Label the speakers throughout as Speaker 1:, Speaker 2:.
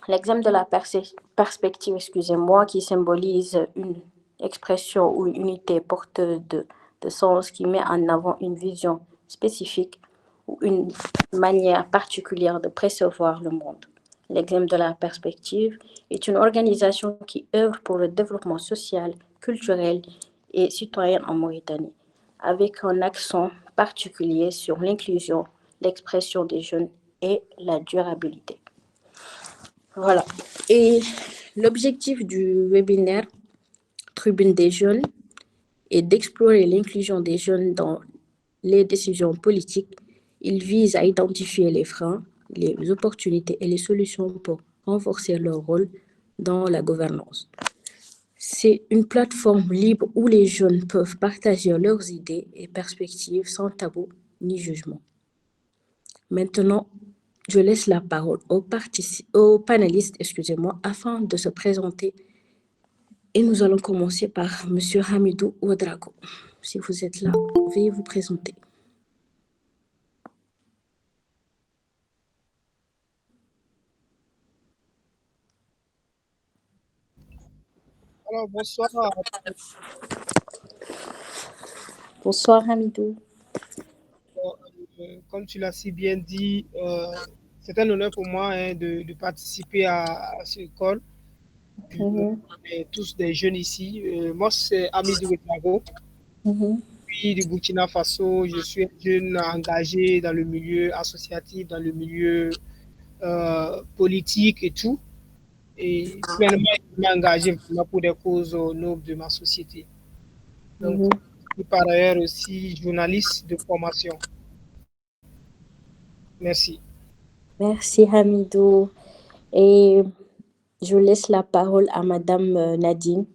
Speaker 1: L'exemple de la perspective, excusez-moi, qui symbolise une expression ou une unité porteuse de sens qui met en avant une vision spécifique ou une manière particulière de percevoir le monde. L'exemple de la perspective est une organisation qui œuvre pour le développement social, culturel et citoyen en Mauritanie, avec un accent particulier sur l'inclusion, l'expression des jeunes et la durabilité. Voilà. Et l'objectif du webinaire Tribune des jeunes est d'explorer l'inclusion des jeunes dans les décisions politiques. Il vise à identifier les freins, les opportunités et les solutions pour renforcer leur rôle dans la gouvernance. C'est une plateforme libre où les jeunes peuvent partager leurs idées et perspectives sans tabou ni jugement. Maintenant, je laisse la parole aux panélistes, afin de se présenter. Et nous allons commencer par M. Hamidou Ouedraogo. Si vous êtes là, veuillez vous présenter.
Speaker 2: Alors, bonsoir.
Speaker 1: Bonsoir, Hamidou.
Speaker 2: Comme tu l'as si bien dit, c'est un honneur pour moi de participer à ce call. On est tous des jeunes ici. Moi, c'est Hamidou Ouedraogo. Je suis du Burkina Faso. Je suis un jeune engagé dans le milieu associatif, dans le milieu politique et tout. Et pleinement engagé pour des causes nobles de ma société. Donc, je suis par ailleurs aussi journaliste de formation. Merci.
Speaker 1: Merci, Hamidou. Et je laisse la parole à Madame Nadine.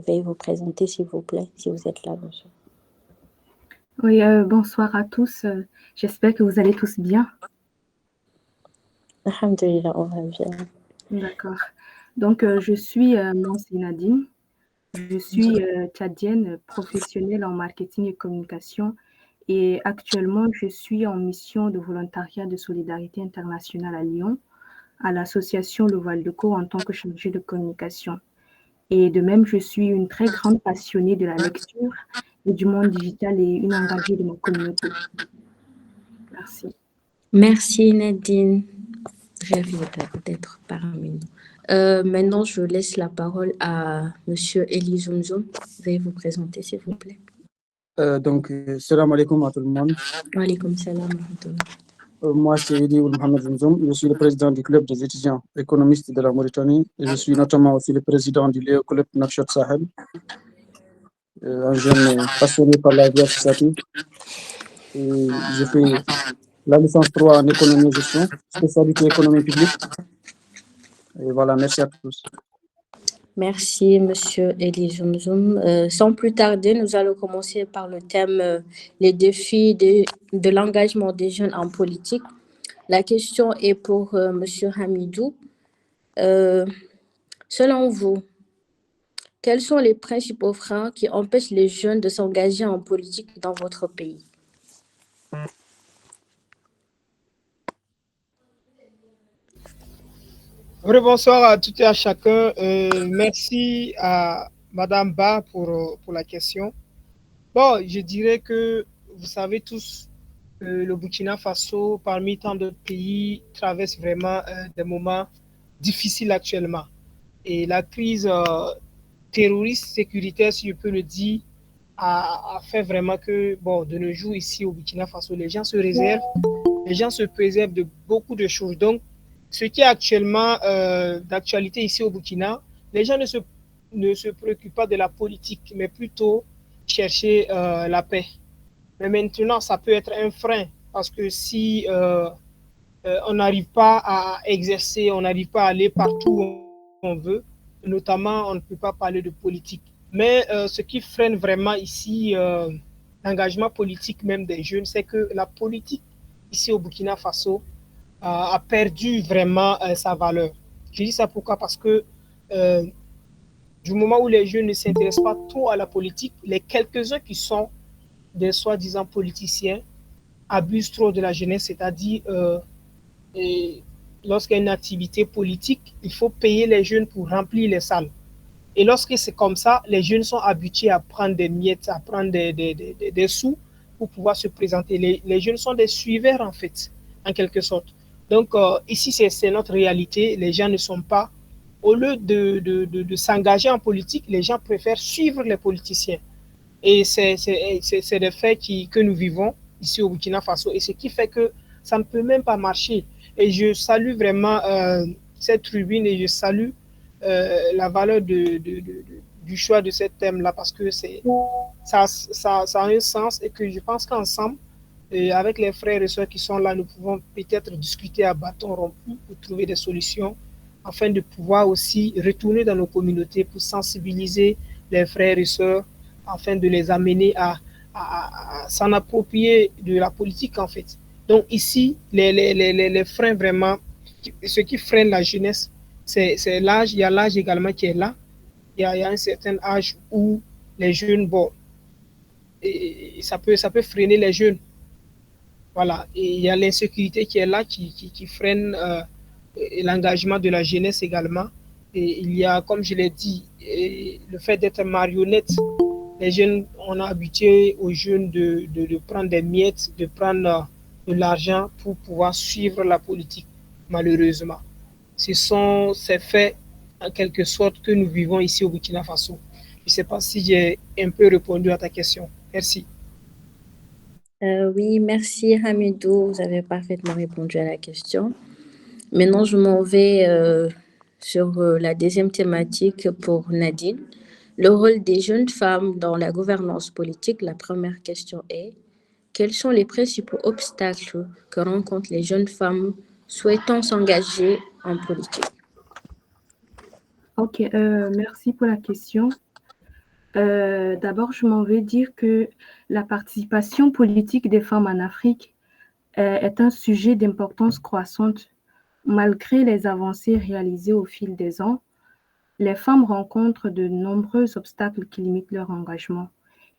Speaker 1: Veuillez vous présenter, s'il vous plaît, si vous êtes là, monsieur.
Speaker 3: Oui, bonsoir à tous. J'espère que vous allez tous bien.
Speaker 1: Alhamdulillah, on va bien.
Speaker 3: D'accord. Donc, je suis Nancy Nadine. Je suis tchadienne professionnelle en marketing et communication. Et actuellement, je suis en mission de volontariat de solidarité internationale à Lyon, à l'association Le Voile de Co en tant que chargée de communication. Et de même, je suis une très grande passionnée de la lecture et du monde digital et une engagée de ma communauté. Merci.
Speaker 1: Merci Nadine. Ravie d'être parmi nous. Maintenant, je laisse la parole à Monsieur Eli Zoumzoum. Veuillez vous présenter, s'il vous plaît.
Speaker 4: Salam alaikum à tout le monde.
Speaker 1: Wa alaikum salam.
Speaker 4: Moi, c'est Eli Mohamed Zoumzoum. Je suis le président du club des étudiants économistes de la Mauritanie. Et je suis notamment aussi le président du Léo Club Nakshot Sahel. Un jeune passionné par la vie associative. Et je fais la licence 3 en économie et gestion, spécialité économie publique. Et voilà, merci à tous.
Speaker 1: Merci, Monsieur Eli Zoumzoum. Sans plus tarder, nous allons commencer par le thème les défis de l'engagement des jeunes en politique. La question est pour Monsieur Hamidou. Selon vous, quels sont les principaux freins qui empêchent les jeunes de s'engager en politique dans votre pays?
Speaker 2: Bonsoir à toutes et à chacun. Merci à Madame Ba pour la question. Bon, je dirais que vous savez tous, le Burkina Faso, parmi tant d'autres pays, traverse vraiment des moments difficiles actuellement. Et la crise terroriste, sécuritaire, si je peux le dire, a fait vraiment que, bon, de nos jours ici au Burkina Faso, les gens se réservent, les gens se préservent de beaucoup de choses. Donc, ce qui est actuellement d'actualité ici au Burkina, les gens ne se préoccupent pas de la politique, mais plutôt chercher la paix. Mais maintenant, ça peut être un frein, parce que si on n'arrive pas à exercer, on n'arrive pas à aller partout où on veut, notamment, on ne peut pas parler de politique. Mais ce qui freine vraiment ici l'engagement politique même des jeunes, c'est que la politique ici au Burkina Faso a perdu vraiment sa valeur. Je dis ça pourquoi? Parce que du moment où les jeunes ne s'intéressent pas trop à la politique, les quelques-uns qui sont des soi-disant politiciens abusent trop de la jeunesse, c'est-à-dire lorsqu'il y a une activité politique, il faut payer les jeunes pour remplir les salles. Et lorsque c'est comme ça, les jeunes sont habitués à prendre des miettes, à prendre des sous pour pouvoir se présenter. Les jeunes sont des suiveurs, en fait, en quelque sorte. Donc, ici, c'est notre réalité. Les gens ne sont pas... Au lieu de s'engager en politique, les gens préfèrent suivre les politiciens. Et c'est des faits que nous vivons ici au Burkina Faso. Et ce qui fait que ça ne peut même pas marcher. Et je salue vraiment cette tribune et je salue la valeur du choix de ce thème-là parce que ça a un sens et que je pense qu'ensemble, avec les frères et sœurs qui sont là, nous pouvons peut-être discuter à bâton rompu pour trouver des solutions afin de pouvoir aussi retourner dans nos communautés pour sensibiliser les frères et sœurs afin de les amener à s'en approprier de la politique en fait. Donc ici, les freins vraiment, ce qui freine la jeunesse, c'est l'âge. Il y a l'âge également qui est là. Il y a un certain âge où les jeunes, bon, et ça peut freiner les jeunes. Voilà. Et il y a l'insécurité qui est là, qui freine l'engagement de la jeunesse également. Et il y a, comme je l'ai dit, le fait d'être marionnette. Les jeunes, on a habitué aux jeunes de prendre des miettes, de prendre de l'argent pour pouvoir suivre la politique, malheureusement. Ce sont ces faits, en quelque sorte, que nous vivons ici au Burkina Faso. Je ne sais pas si j'ai un peu répondu à ta question. Merci.
Speaker 1: Oui, merci Hamidou, vous avez parfaitement répondu à la question. Maintenant, je m'en vais sur la deuxième thématique pour Nadine. Le rôle des jeunes femmes dans la gouvernance politique. La première question est, quels sont les principaux obstacles que rencontrent les jeunes femmes souhaitant s'engager en politique?
Speaker 3: Ok, merci pour la question. D'abord, je m'en vais dire que la participation politique des femmes en Afrique est un sujet d'importance croissante. Malgré les avancées réalisées au fil des ans, les femmes rencontrent de nombreux obstacles qui limitent leur engagement.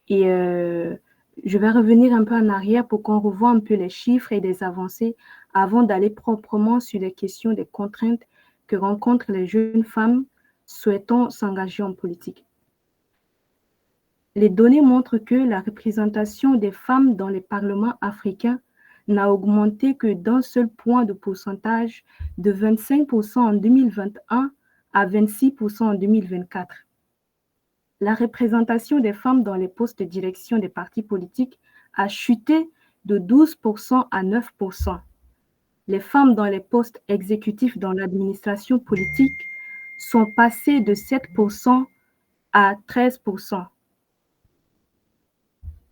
Speaker 3: Et je vais revenir un peu en arrière pour qu'on revoie un peu les chiffres et les avancées avant d'aller proprement sur les questions des contraintes que rencontrent les jeunes femmes souhaitant s'engager en politique. Les données montrent que la représentation des femmes dans les parlements africains n'a augmenté que d'un seul point de pourcentage de 25% en 2021 à 26% en 2024. La représentation des femmes dans les postes de direction des partis politiques a chuté de 12% à 9%. Les femmes dans les postes exécutifs dans l'administration politique sont passées de 7% à 13%.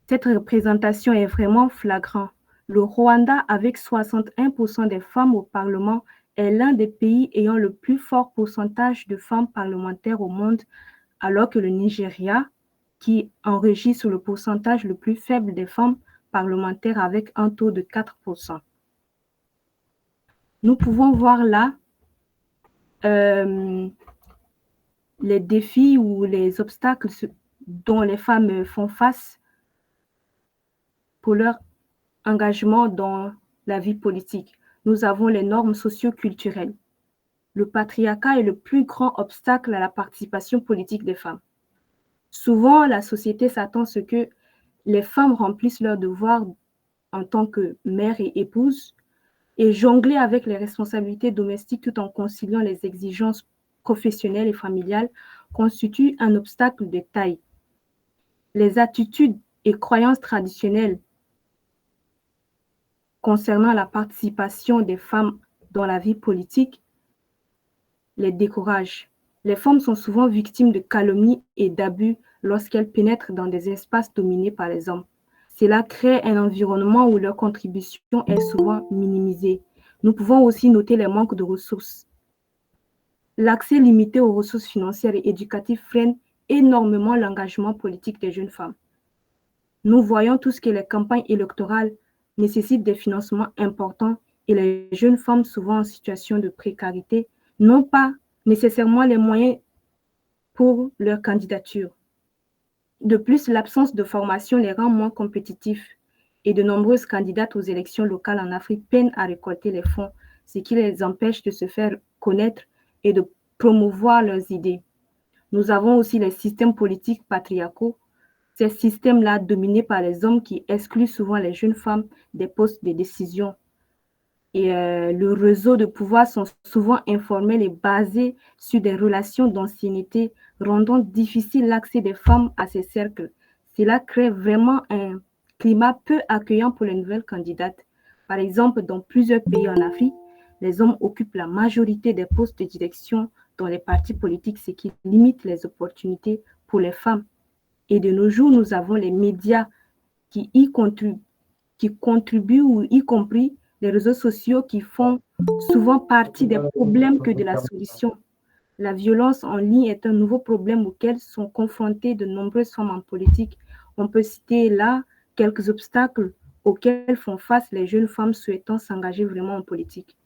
Speaker 3: Cette représentation est vraiment flagrante. Le Rwanda, avec 61% des femmes au Parlement, est l'un des pays ayant le plus fort pourcentage de femmes parlementaires au monde, alors que le Nigeria, qui enregistre le pourcentage le plus faible des femmes parlementaires avec un taux de 4%. Nous pouvons voir là les défis ou les obstacles dont les femmes font face pour leur engagement dans la vie politique. Nous avons les normes socio-culturelles. Le patriarcat est le plus grand obstacle à la participation politique des femmes. Souvent, la société s'attend à ce que les femmes remplissent leurs devoirs en tant que mère et épouse et jongler avec les responsabilités domestiques tout en conciliant les exigences professionnelles et familiales constitue un obstacle de taille. Les attitudes et croyances traditionnelles concernant la participation des femmes dans la vie politique les découragent. Les femmes sont souvent victimes de calomnies et d'abus lorsqu'elles pénètrent dans des espaces dominés par les hommes. Cela crée un environnement où leur contribution est souvent minimisée. Nous pouvons aussi noter les manques de ressources. L'accès limité aux ressources financières et éducatives freine énormément l'engagement politique des jeunes femmes. Nous voyons tous que les campagnes électorales nécessitent des financements importants et les jeunes femmes, souvent en situation de précarité, n'ont pas nécessairement les moyens pour leur candidature. De plus, l'absence de formation les rend moins compétitifs et de nombreuses candidates aux élections locales en Afrique peinent à récolter les fonds ce qui les empêche de se faire connaître et de promouvoir leurs idées. Nous avons aussi les systèmes politiques patriarcaux, ces systèmes-là dominés par les hommes qui excluent souvent les jeunes femmes des postes de décision. Et le réseau de pouvoir sont souvent informels et basés sur des relations d'ancienneté, rendant difficile l'accès des femmes à ces cercles. Cela crée vraiment un climat peu accueillant pour les nouvelles candidates. Par exemple, dans plusieurs pays en Afrique, les hommes occupent la majorité des postes de direction dans les partis politiques, ce qui limite les opportunités pour les femmes. Et de nos jours, nous avons les médias qui contribuent, ou y compris les réseaux sociaux qui font souvent partie des problèmes que de la solution. La violence en ligne est un nouveau problème auquel sont confrontées de nombreuses femmes en politique. On peut citer là quelques obstacles auxquels font face les jeunes femmes souhaitant s'engager vraiment en politique.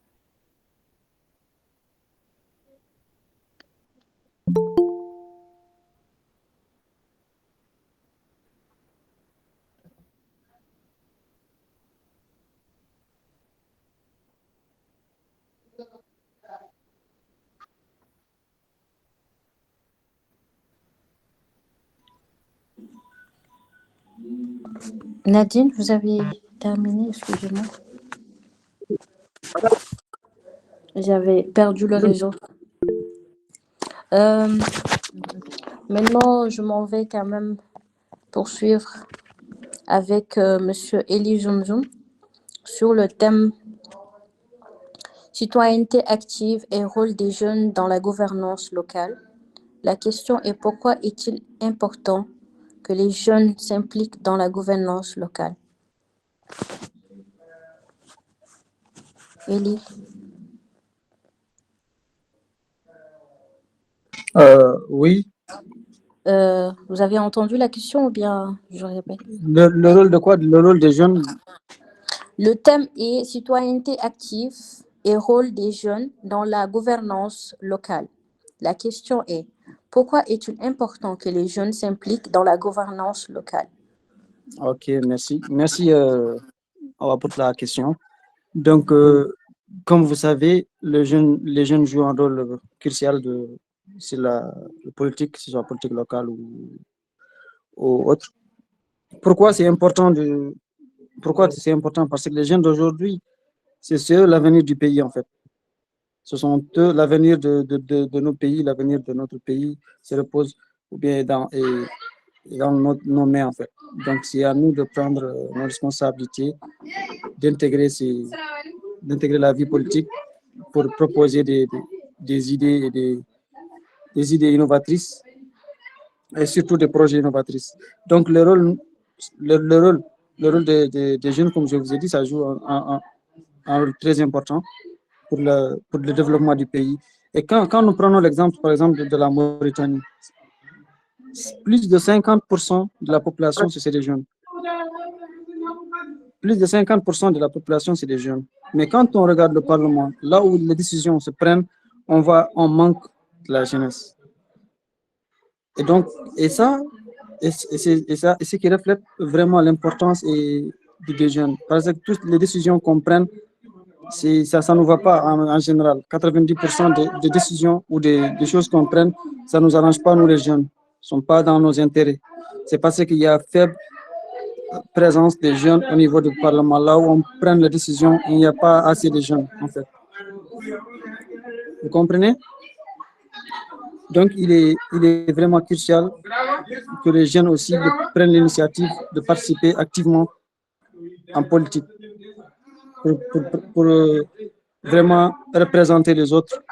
Speaker 1: Nadine, vous avez terminé, excusez-moi. J'avais perdu le réseau. Maintenant, je m'en vais quand même poursuivre avec Monsieur Eli Zoumzoum sur le thème citoyenneté active et rôle des jeunes dans la gouvernance locale. La question est pourquoi est-il important que les jeunes s'impliquent dans la gouvernance locale? Eli.
Speaker 4: Oui,
Speaker 1: Vous avez entendu la question ou bien je répète?
Speaker 4: le rôle de quoi? Le rôle des jeunes?
Speaker 1: Le thème est citoyenneté active et rôle des jeunes dans la gouvernance locale. La question est pourquoi est-il important que les jeunes s'impliquent dans la gouvernance locale?
Speaker 4: Ok, merci. Merci pour la question. Donc, comme vous savez, les jeunes jouent un rôle crucial sur la politique, que ce soit politique locale ou autre. Pourquoi c'est important Parce que les jeunes d'aujourd'hui, c'est eux l'avenir du pays, en fait. Ce sont eux l'avenir de nos pays, l'avenir de notre pays se repose ou bien dans nos mains, en fait. Donc, c'est à nous de prendre nos responsabilités, d'intégrer la vie politique pour proposer des idées et des idées innovatrices et surtout des projets innovatrices. Donc, le rôle des jeunes, comme je vous ai dit, ça joue un rôle très important pour le développement du pays. Et quand nous prenons l'exemple, par exemple, de la Mauritanie, plus de 50% de la population, c'est des jeunes. Plus de 50% de la population, c'est des jeunes. Mais quand on regarde le Parlement, là où les décisions se prennent, on manque de la jeunesse. Et donc, c'est ce qui reflète vraiment l'importance des jeunes. Parce que toutes les décisions qu'on prenne, ça ne nous va pas en général. 90% des décisions ou des choses qu'on prenne, ça ne nous arrange pas, nous les jeunes. Ne sont pas dans nos intérêts. C'est parce qu'il y a faible présence des jeunes au niveau du Parlement. Là où on prend les décisions, il n'y a pas assez de jeunes, en fait. Vous comprenez? Donc, il est vraiment crucial que les jeunes aussi prennent l'initiative de participer activement en politique pour vraiment représenter les autres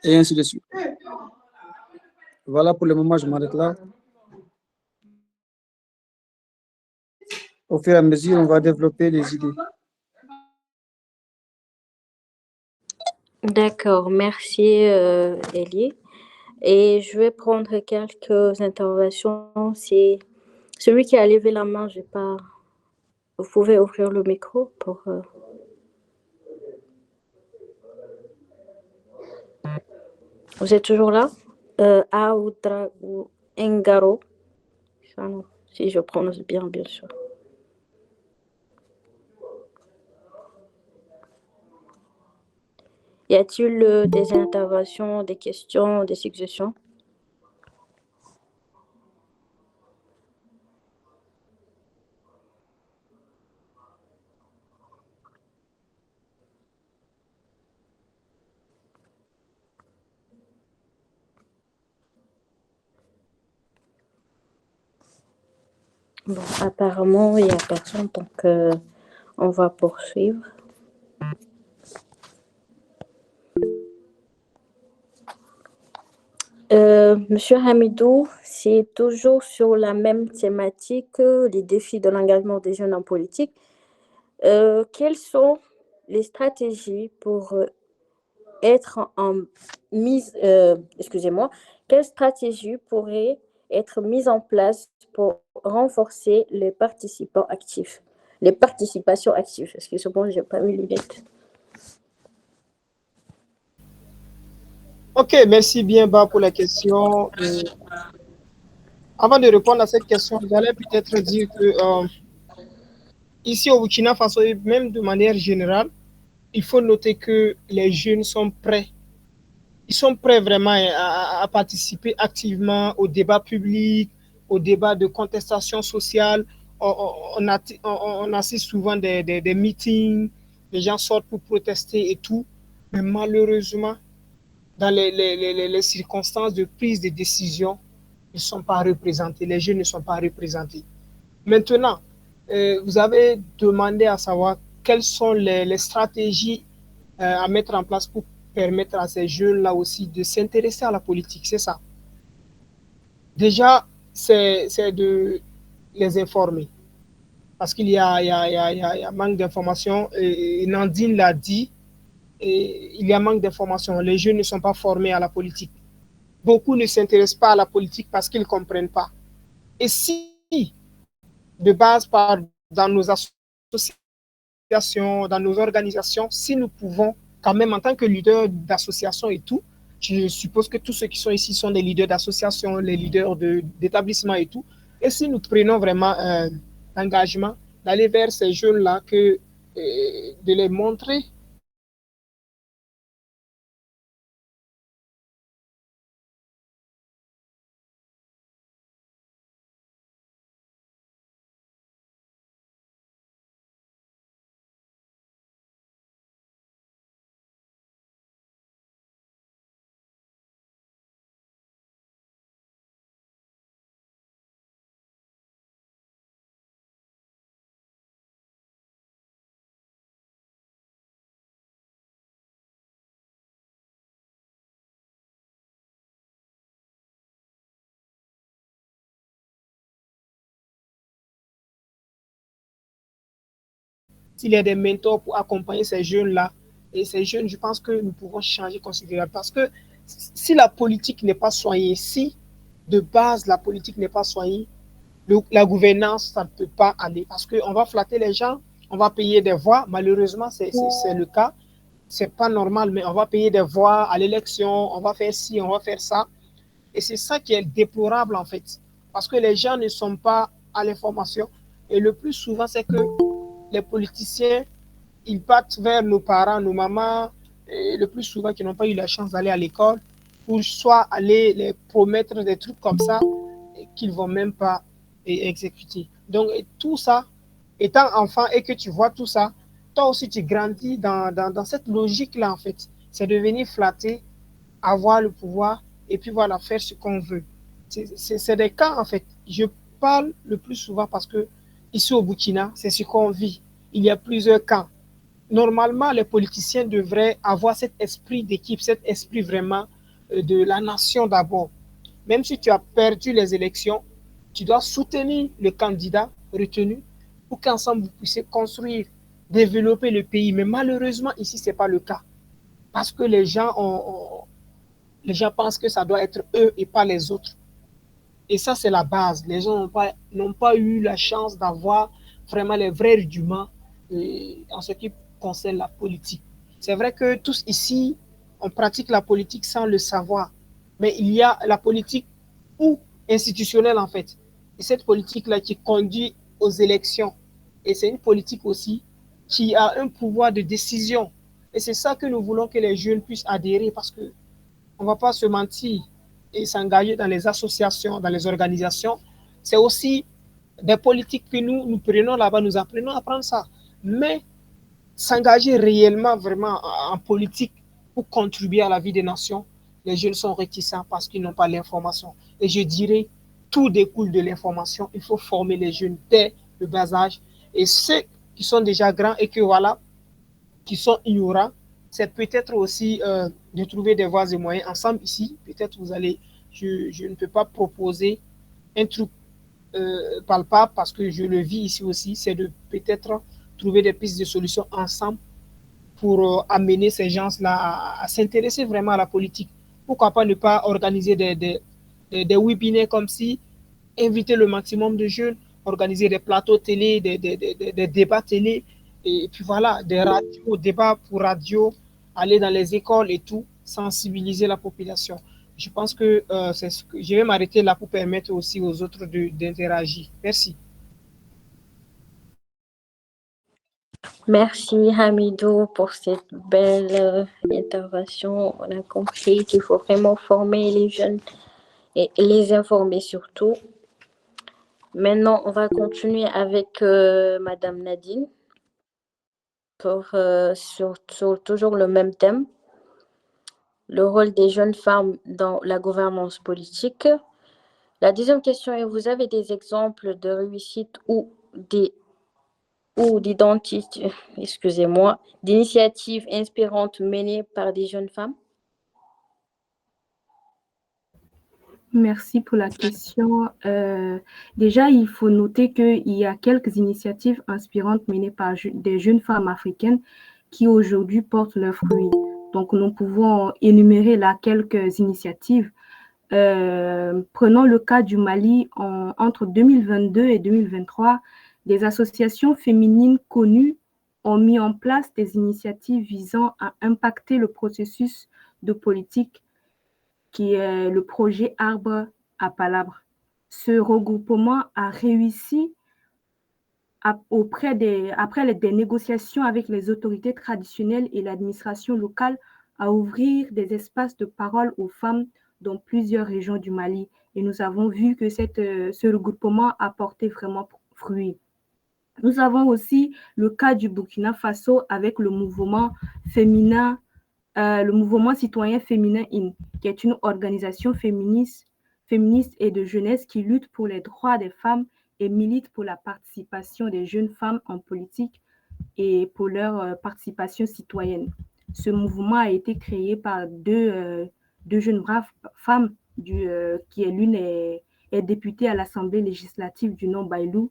Speaker 4: et ainsi de suite. Voilà, pour le moment, je m'arrête là. Au fur et à mesure, on va développer les idées.
Speaker 1: D'accord, merci Elie. Et je vais prendre quelques interventions. C'est celui qui a levé la main, j'ai pas. Vous pouvez ouvrir le micro pour. Vous êtes toujours là? Aoutra ou Engaro, si je prononce bien sûr. Y a-t-il des interventions, des questions, des suggestions? Bon, apparemment, il n'y a personne, donc on va poursuivre. Monsieur Hamidou, c'est toujours sur la même thématique, les défis de l'engagement des jeunes en politique. Quelles sont les stratégies pour être en mise, quelles stratégies pourraient être mises en place pour renforcer les participations actives? Excusez-moi, j'ai pas mis les lunettes.
Speaker 2: Ok, merci bien, Ba, pour la question. Avant de répondre à cette question, j'allais peut-être dire que ici au Burkina Faso, et même de manière générale, il faut noter que les jeunes sont prêts. Ils sont prêts vraiment à participer activement au débat public, au débat de contestation sociale. On assiste souvent des meetings, les gens sortent pour protester et tout. Mais malheureusement, dans les circonstances de prise de décision, ils ne sont pas représentés. Les jeunes ne sont pas représentés. Maintenant, vous avez demandé à savoir quelles sont les stratégies à mettre en place pour permettre à ces jeunes-là aussi de s'intéresser à la politique, c'est ça. Déjà, c'est de les informer. Parce qu'il y a manque d'informations. Et Nandine l'a dit, et il y a manque d'informations. Les jeunes ne sont pas formés à la politique. Beaucoup ne s'intéressent pas à la politique parce qu'ils ne comprennent pas. Et si, de base, dans nos associations, dans nos organisations, si nous pouvons, quand même, en tant que leader d'association et tout, je suppose que tous ceux qui sont ici sont des leaders d'association, les leaders d'établissement et tout. Et si nous prenons vraiment l'engagement d'aller vers ces jeunes-là, de les montrer s'il y a des mentors pour accompagner ces jeunes-là. Et ces jeunes, je pense que nous pouvons changer considérablement. Parce que si la politique n'est pas soignée, si de base la politique n'est pas soignée, la gouvernance, ça ne peut pas aller. Parce qu'on va flatter les gens, on va payer des voix. Malheureusement, c'est le cas. C'est pas normal, mais on va payer des voix à l'élection, on va faire ci, on va faire ça. Et c'est ça qui est déplorable en fait. Parce que les gens ne sont pas à l'information. Et le plus souvent, c'est que les politiciens, ils partent vers nos parents, nos mamans, et le plus souvent qui n'ont pas eu la chance d'aller à l'école, pour soit aller les promettre des trucs comme ça qu'ils ne vont même pas exécuter. Donc tout ça, étant enfant et que tu vois tout ça, toi aussi tu grandis dans cette logique-là en fait. C'est de venir flatter, avoir le pouvoir et puis voilà, faire ce qu'on veut. C'est des cas en fait. Je parle le plus souvent parce que ici au Burkina, c'est ce qu'on vit. Il y a plusieurs camps. Normalement, les politiciens devraient avoir cet esprit d'équipe, cet esprit vraiment de la nation d'abord. Même si tu as perdu les élections, tu dois soutenir le candidat retenu pour qu'ensemble vous puissiez construire, développer le pays. Mais malheureusement, ici, ce n'est pas le cas. Parce que les gens pensent que ça doit être eux et pas les autres. Et ça, c'est la base. Les gens n'ont pas eu la chance d'avoir vraiment les vrais rudiments en ce qui concerne la politique. C'est vrai que tous ici, on pratique la politique sans le savoir. Mais il y a la politique ou institutionnelle en fait. Et cette politique-là qui conduit aux élections. Et c'est une politique aussi qui a un pouvoir de décision. Et c'est ça que nous voulons que les jeunes puissent adhérer parce que on ne va pas se mentir et s'engager dans les associations, dans les organisations. C'est aussi des politiques que nous prenons là-bas, nous apprenons à prendre ça. Mais s'engager réellement, vraiment en politique pour contribuer à la vie des nations, les jeunes sont réticents parce qu'ils n'ont pas l'information. Et je dirais, tout découle de l'information. Il faut former les jeunes dès le bas âge. Et ceux qui sont déjà grands et que voilà, qui sont ignorants, c'est peut-être aussi de trouver des voies et moyens ensemble ici. Peut-être vous allez, je ne peux pas proposer un truc palpable parce que je le vis ici aussi, c'est de peut-être trouver des pistes de solutions ensemble pour amener ces gens-là à s'intéresser vraiment à la politique. Pourquoi pas ne pas organiser des webinaires comme si, inviter le maximum de jeunes, organiser des plateaux télé, des débats télé, et puis voilà, des radios, débats pour radio, aller dans les écoles et tout, sensibiliser la population. Je pense que c'est ce que je vais m'arrêter là pour permettre aussi aux autres d'interagir. Merci.
Speaker 1: Merci Hamidou pour cette belle intervention. On a compris qu'il faut vraiment former les jeunes et les informer surtout. Maintenant, on va continuer avec Madame Nadine pour, sur toujours le même thème, le rôle des jeunes femmes dans la gouvernance politique. La deuxième question est, vous avez des exemples de réussite ou d'initiatives inspirantes menées par des jeunes femmes?
Speaker 3: Merci pour la question. Déjà, il faut noter qu'il y a quelques initiatives inspirantes menées par des jeunes femmes africaines qui aujourd'hui portent leurs fruits. Donc, nous pouvons énumérer là quelques initiatives. Prenons le cas du Mali. Entre 2022 et 2023, des associations féminines connues ont mis en place des initiatives visant à impacter le processus de politique qui est le projet Arbre à Palabre. Ce regroupement a réussi après des négociations avec les autorités traditionnelles et l'administration locale à ouvrir des espaces de parole aux femmes dans plusieurs régions du Mali. Et nous avons vu que ce regroupement a porté vraiment fruit. Nous avons aussi le cas du Burkina Faso avec le mouvement féminin, le mouvement citoyen féminin IN, qui est une organisation féministe et de jeunesse qui lutte pour les droits des femmes et milite pour la participation des jeunes femmes en politique et pour leur participation citoyenne. Ce mouvement a été créé par deux jeunes braves femmes, qui est l'une est députée à l'Assemblée législative du nom Bailou,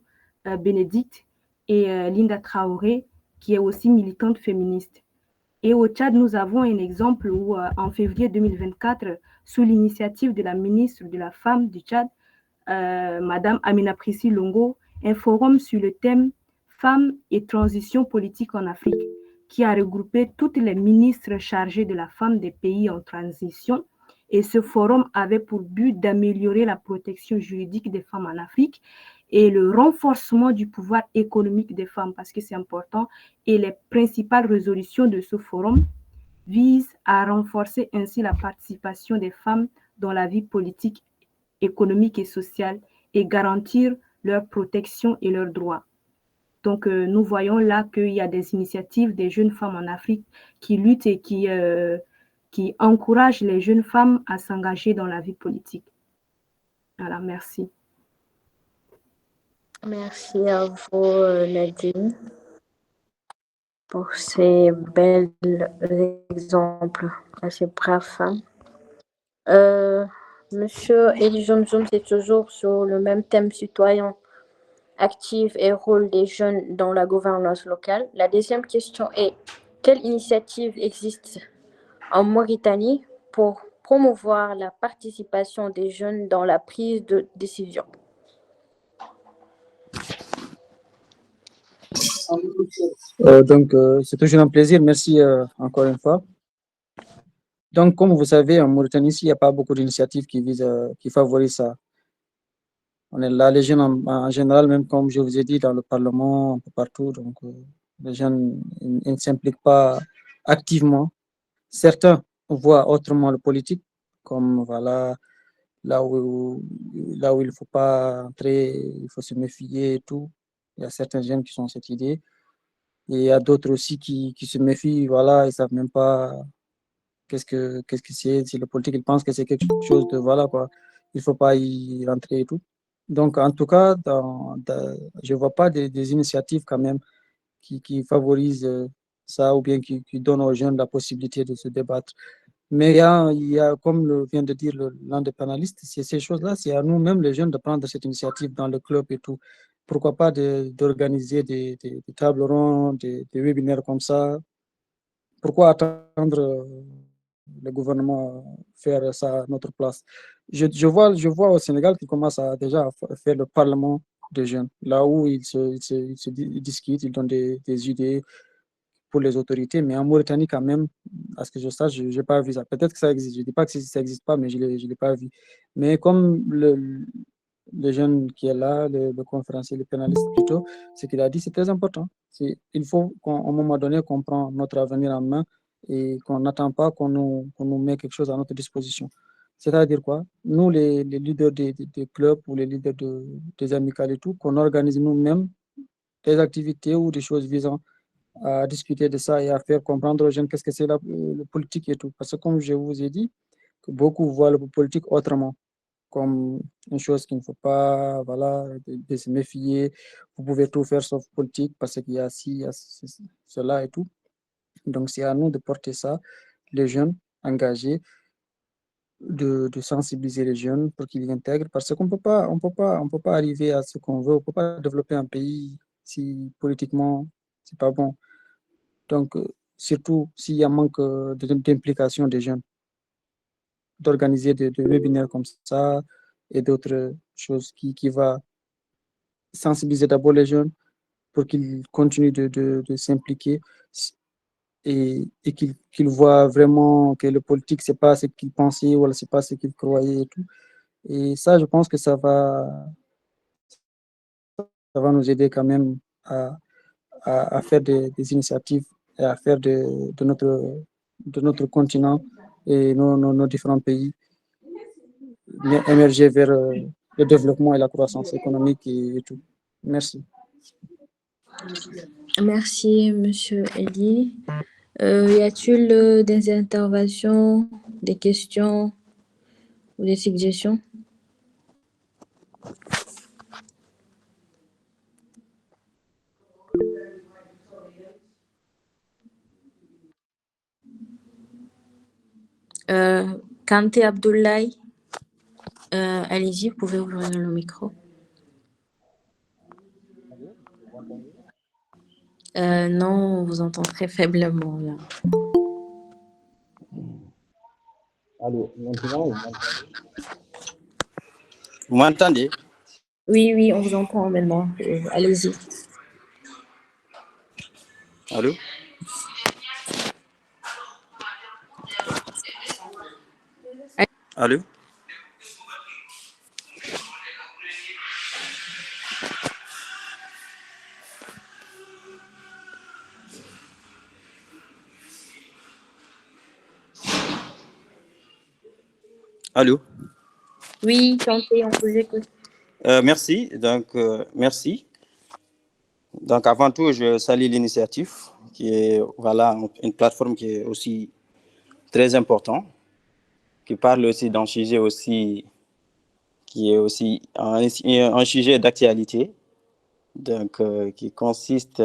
Speaker 3: Bénédicte, et Linda Traoré, qui est aussi militante féministe. Et au Tchad, nous avons un exemple où, en février 2024, sous l'initiative de la ministre de la Femme du Tchad, Madame Amina Prissi Longo, un forum sur le thème Femmes et transition politique en Afrique, qui a regroupé toutes les ministres chargées de la femme des pays en transition. Et ce forum avait pour but d'améliorer la protection juridique des femmes en Afrique et le renforcement du pouvoir économique des femmes, parce que c'est important. Et les principales résolutions de ce forum visent à renforcer ainsi la participation des femmes dans la vie politique, économique et sociale et garantir leur protection et leurs droits. Donc, nous voyons là qu'il y a des initiatives des jeunes femmes en Afrique qui luttent et qui encouragent les jeunes femmes à s'engager dans la vie politique. Voilà, merci.
Speaker 1: Merci à vous, Nadine, pour ces bels exemples à ces braves femmes. Monsieur Eli Jomjom, c'est toujours sur le même thème citoyen actif et rôle des jeunes dans la gouvernance locale. La deuxième question est, quelle initiative existe en Mauritanie pour promouvoir la participation des jeunes dans la prise de décision?
Speaker 4: C'est toujours un plaisir. Merci encore une fois. Donc, comme vous savez, en Mauritanie, il n'y a pas beaucoup d'initiatives qui favorisent ça. On est là, les jeunes en général, même comme je vous ai dit, dans le Parlement, un peu partout. Donc, les jeunes ils ne s'impliquent pas activement. Certains voient autrement le politique, comme voilà, là où il ne faut pas entrer, il faut se méfier et tout. Il y a certains jeunes qui ont cette idée. Et il y a d'autres aussi qui se méfient, voilà, ils ne savent même pas qu'est-ce que c'est. Si le politique, ils pensent que c'est quelque chose de, voilà, quoi, il ne faut pas y rentrer et tout. Donc, en tout cas, je ne vois pas des initiatives quand même qui favorisent ça ou bien qui donnent aux jeunes la possibilité de se débattre. Mais il y a comme vient de dire l'un des panélistes, ces choses-là, c'est à nous-mêmes, les jeunes, de prendre cette initiative dans le club et tout. Pourquoi pas d'organiser des tables rondes, des webinaires comme ça. Pourquoi attendre le gouvernement faire ça à notre place? Je vois au Sénégal qu'ils commencent déjà à faire le parlement des jeunes, là où ils discutent, ils donnent des idées pour les autorités, mais en Mauritanie, quand même, à ce que je sache, je n'ai pas vu ça. Peut-être que ça existe, je ne dis pas que ça n'existe pas, mais je ne l'ai pas vu. Mais comme le jeune qui est là, le conférencier, le pénaliste plutôt, ce qu'il a dit, c'est très important. Il faut qu'à un moment donné, qu'on prenne notre avenir en main et qu'on n'attend pas qu'on nous met quelque chose à notre disposition. C'est-à-dire quoi? Nous, les leaders des clubs ou les leaders des amicales et tout, qu'on organise nous-mêmes des activités ou des choses visant à discuter de ça et à faire comprendre aux jeunes qu'est-ce que c'est la politique et tout. Parce que comme je vous ai dit, que beaucoup voient la politique autrement, comme une chose qu'il ne faut pas, voilà, de se méfier. Vous pouvez tout faire sauf politique parce qu'il y a ci, il y a cela et tout. Donc c'est à nous de porter ça, les jeunes engagés, de sensibiliser les jeunes pour qu'ils intègrent, parce qu'on on peut pas arriver à ce qu'on veut, on peut pas développer un pays si politiquement c'est pas bon. Donc, surtout s'il y a manque d'implication des jeunes, d'organiser des webinaires comme ça et d'autres choses qui va sensibiliser d'abord les jeunes pour qu'ils continuent de s'impliquer et qu'ils voient vraiment que le politique, c'est pas ce qu'ils pensaient ou c'est pas ce qu'ils croyaient et tout. Et ça, je pense que ça va nous aider quand même à faire des initiatives et à faire de notre continent et nos différents pays émerger vers le développement et la croissance économique et tout. Merci.
Speaker 1: Merci, Monsieur Eli. Y a-t-il des interventions, des questions ou des suggestions? Kanté Abdoulaye, allez-y, vous pouvez ouvrir le micro. Non, on vous entend très faiblement là.
Speaker 5: Allô, vous m'entendez?
Speaker 1: Oui, on vous entend maintenant. Allez-y.
Speaker 5: Allô? Allô? Allô?
Speaker 1: Oui, Kanté, on vous écoute.
Speaker 5: Merci. Merci. Donc, avant tout, je salue l'initiative, qui est voilà, une plateforme qui est aussi très importante, qui parle aussi d'un sujet aussi, qui est aussi un sujet d'actualité, donc qui consiste,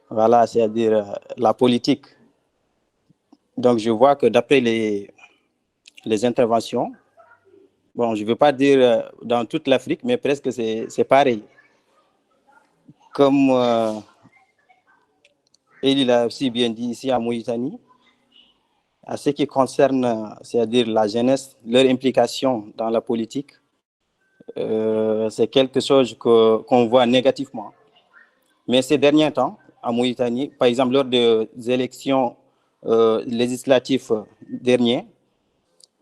Speaker 5: voilà, c'est-à-dire la politique. Donc, je vois que d'après les interventions, bon, je ne veux pas dire dans toute l'Afrique, mais presque c'est pareil. Comme Eli l'a aussi bien dit ici en Mauritanie, à ce qui concerne, c'est-à-dire la jeunesse, leur implication dans la politique, c'est quelque chose qu'on voit négativement. Mais ces derniers temps, en Mauritanie, par exemple, lors des élections législatives dernières,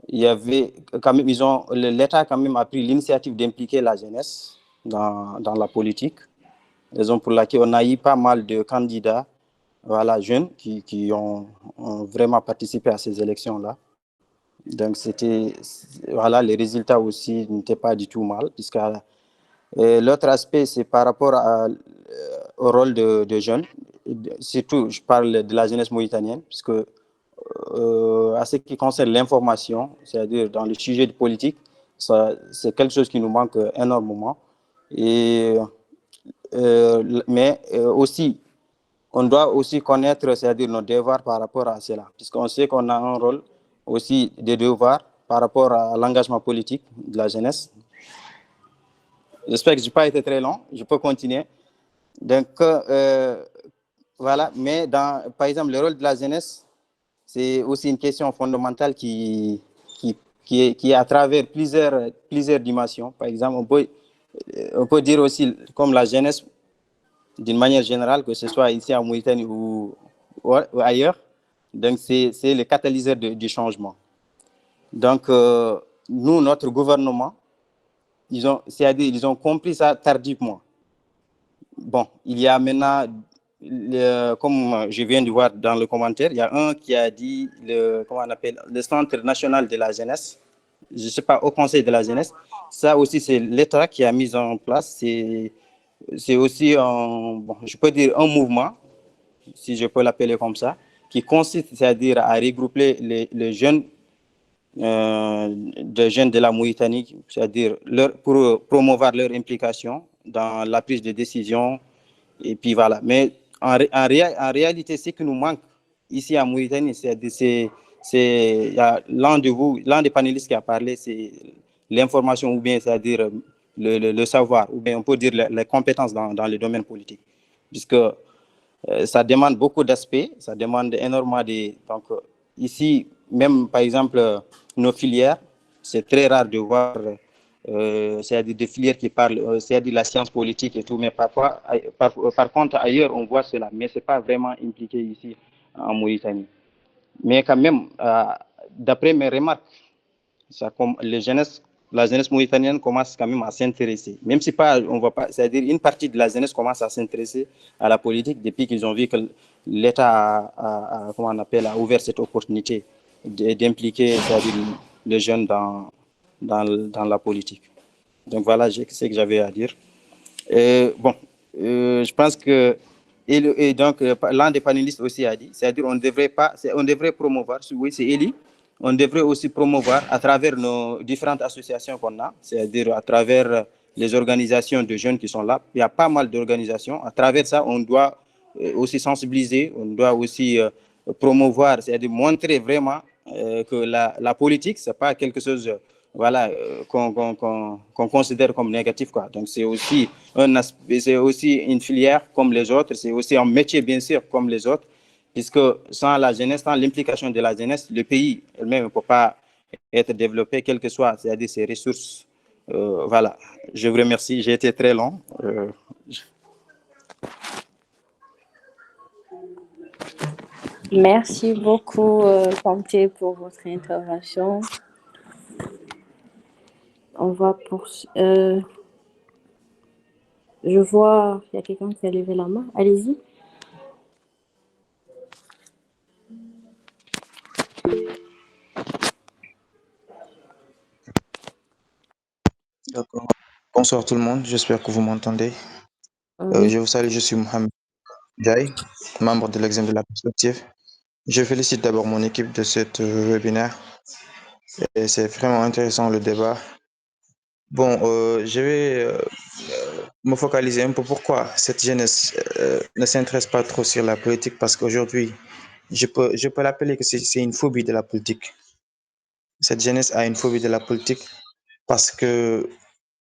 Speaker 5: il y avait quand même, l'État quand même a pris l'initiative d'impliquer la jeunesse dans la politique, raison pour laquelle on a eu pas mal de candidats voilà, jeunes qui ont vraiment participé à ces élections-là. Donc, voilà, les résultats aussi n'étaient pas du tout mal. L'autre aspect, c'est par rapport au rôle de jeunes. Surtout, je parle de la jeunesse mauritanienne, puisque à ce qui concerne l'information, c'est-à-dire dans le sujet de politique, c'est quelque chose qui nous manque énormément. Mais aussi, on doit aussi connaître, c'est-à-dire nos devoirs par rapport à cela, puisqu'on sait qu'on a un rôle aussi de devoir par rapport à l'engagement politique de la jeunesse. J'espère que je n'ai pas été très long, je peux continuer. Donc, voilà, mais par exemple, le rôle de la jeunesse, c'est aussi une question fondamentale qui est à travers plusieurs dimensions. Par exemple, on peut dire aussi, comme la jeunesse, d'une manière générale, que ce soit ici en Mauritanie ou ailleurs, donc c'est le catalyseur du changement. Donc, nous, notre gouvernement, c'est-à-dire ils ont compris ça tardivement. Bon, il y a maintenant, comme je viens de voir dans le commentaire, il y a un qui a dit, comment on appelle, le Centre national de la jeunesse, je ne sais pas, au Conseil de la jeunesse. Ça aussi, c'est l'État qui a mis en place. C'est aussi, bon, je peux dire, un mouvement, si je peux l'appeler comme ça, qui consiste, c'est-à-dire à regrouper les jeunes, des jeunes de la Mauritanie, c'est-à-dire pour promouvoir leur implication dans la prise de décision. Et puis voilà. Mais en réalité, ce qui nous manque ici en Mauritanie, il y a l'un des panélistes qui a parlé, c'est l'information ou bien, c'est-à-dire le savoir, ou bien on peut dire les compétences dans le domaine politique. Puisque ça demande beaucoup d'aspects, ça demande énormément de... Donc, ici, même par exemple, nos filières, c'est très rare de voir c'est-à-dire des filières qui parlent, c'est-à-dire la science politique et tout, mais parfois, par contre, ailleurs, on voit cela, mais ce n'est pas vraiment impliqué ici en Mauritanie. Mais quand même, d'après mes remarques, la jeunesse mauritanienne commence quand même à s'intéresser. Même si pas, on voit pas, c'est-à-dire une partie de la jeunesse commence à s'intéresser à la politique depuis qu'ils ont vu que l'État comment on appelle, a ouvert cette opportunité d'impliquer, c'est-à-dire les jeunes dans la politique. Donc voilà ce que j'avais à dire. Bon, je pense que et donc l'un des panélistes aussi a dit, c'est-à-dire on devrait promouvoir, oui c'est Eli, on devrait aussi promouvoir à travers nos différentes associations qu'on a, c'est-à-dire à travers les organisations de jeunes qui sont là. Il y a pas mal d'organisations. À travers ça, on doit aussi sensibiliser, on doit aussi promouvoir, c'est-à-dire montrer vraiment que la politique, c'est pas quelque chose voilà, qu'on considère comme négatif, quoi. Donc, c'est aussi une filière comme les autres, c'est aussi un métier, bien sûr, comme les autres, puisque sans la jeunesse, sans l'implication de la jeunesse, le pays elle-même ne peut pas être développé, quelles que soient, c'est-à-dire ses ressources. Voilà, je vous remercie, j'ai été très long.
Speaker 1: Merci beaucoup, Panté, pour votre intervention. On va je vois, il y a quelqu'un qui a levé la main. Allez-y.
Speaker 6: D'accord. Bonsoir tout le monde, j'espère que vous m'entendez.
Speaker 1: Oui.
Speaker 6: Je vous salue, je suis Mohamed Jai, membre de l'examen de la perspective. Je félicite d'abord mon équipe de cette webinaire. Et c'est vraiment intéressant le débat. Bon, je vais me focaliser un peu pourquoi cette jeunesse ne s'intéresse pas trop sur la politique, parce qu'aujourd'hui, je peux l'appeler que c'est une phobie de la politique. Cette jeunesse a une phobie de la politique parce que